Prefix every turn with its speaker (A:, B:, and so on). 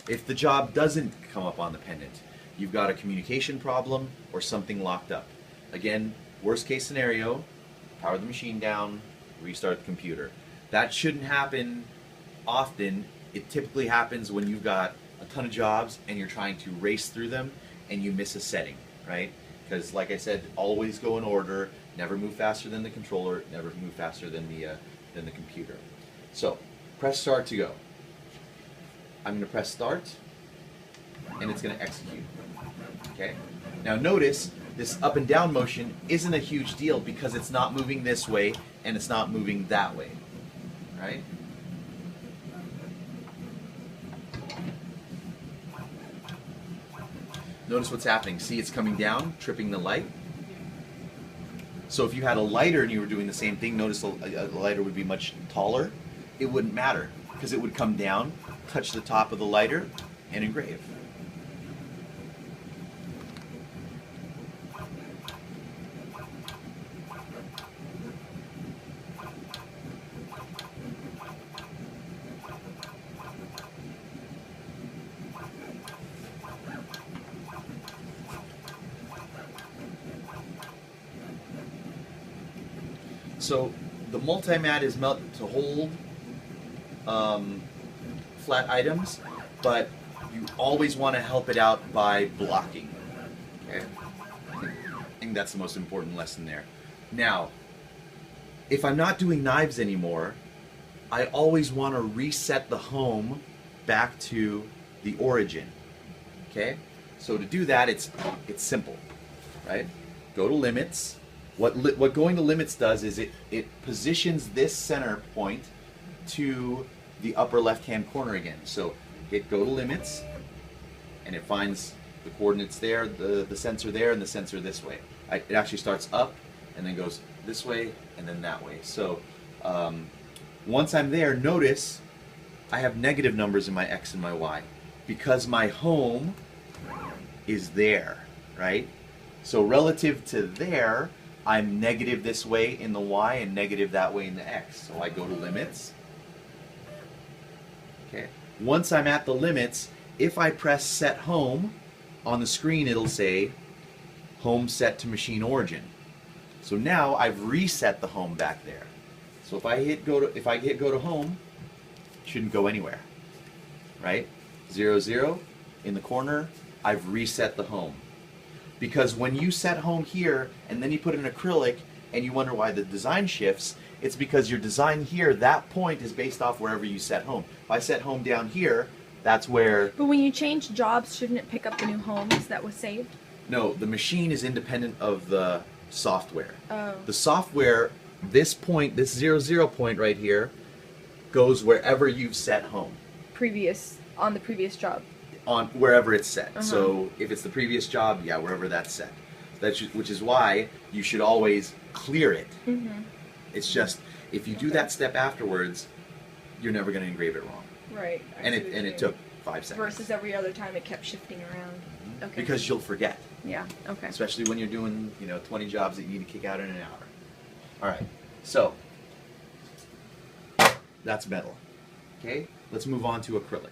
A: If the job doesn't come up on the pendant, you've got a communication problem or something locked up. Again, worst case scenario, power the machine down, restart the computer. That shouldn't happen often. It typically happens when you've got a ton of jobs and you're trying to race through them and you miss a setting, right? Because like I said, always go in order, never move faster than the controller, never move faster than the computer. So, press start to go. I'm going to press start and it's going to execute. Okay? Now notice this up and down motion isn't a huge deal because it's not moving this way and it's not moving that way, right? Notice what's happening. See, it's coming down, tripping the light. So if you had a lighter and you were doing the same thing, notice a lighter would be much taller. It wouldn't matter because it would come down, touch the top of the lighter, and engrave. So the multi-mat is meant to hold flat items, but you always want to help it out by blocking. Okay? I think that's the most important lesson there. Now, if I'm not doing knives anymore, I always want to reset the home back to the origin. Okay? So to do that, it's simple, right? Go to limits. What going to limits does is it positions this center point to the upper left-hand corner again. So hit go to limits, and it finds the coordinates there, the sensor there, and the sensor this way. It actually starts up, and then goes this way, and then that way. So once I'm there, notice I have negative numbers in my X and my Y because my home is there, right? So relative to there, I'm negative this way in the Y and negative that way in the X. So I go to limits. Okay. Once I'm at the limits, if I press set home, on the screen it'll say home set to machine origin. So now I've reset the home back there. So if I hit go to home, it shouldn't go anywhere. Right? 0, 0 in the corner, I've reset the home. Because when you set home here and then you put an acrylic and you wonder why the design shifts, it's because your design here, that point is based off wherever you set home. If I set home down here, that's where...
B: But when you change jobs, shouldn't it pick up the new homes that was saved?
A: No, the machine is independent of the software.
B: Oh.
A: The software, this point, this 0, 0 point right here, goes wherever you've set home.
B: On the previous job.
A: On wherever it's set. So if it's the previous job, yeah, wherever that's set. Which is why you should always clear it. It's just, if you do that step afterwards, you're never going to engrave it wrong.
B: Right.
A: And it took 5 seconds.
B: Versus every other time it kept shifting around. Okay.
A: Because you'll forget.
B: Yeah, okay.
A: Especially when you're doing, 20 jobs that you need to kick out in an hour. All right, so that's metal. Okay, let's move on to acrylic.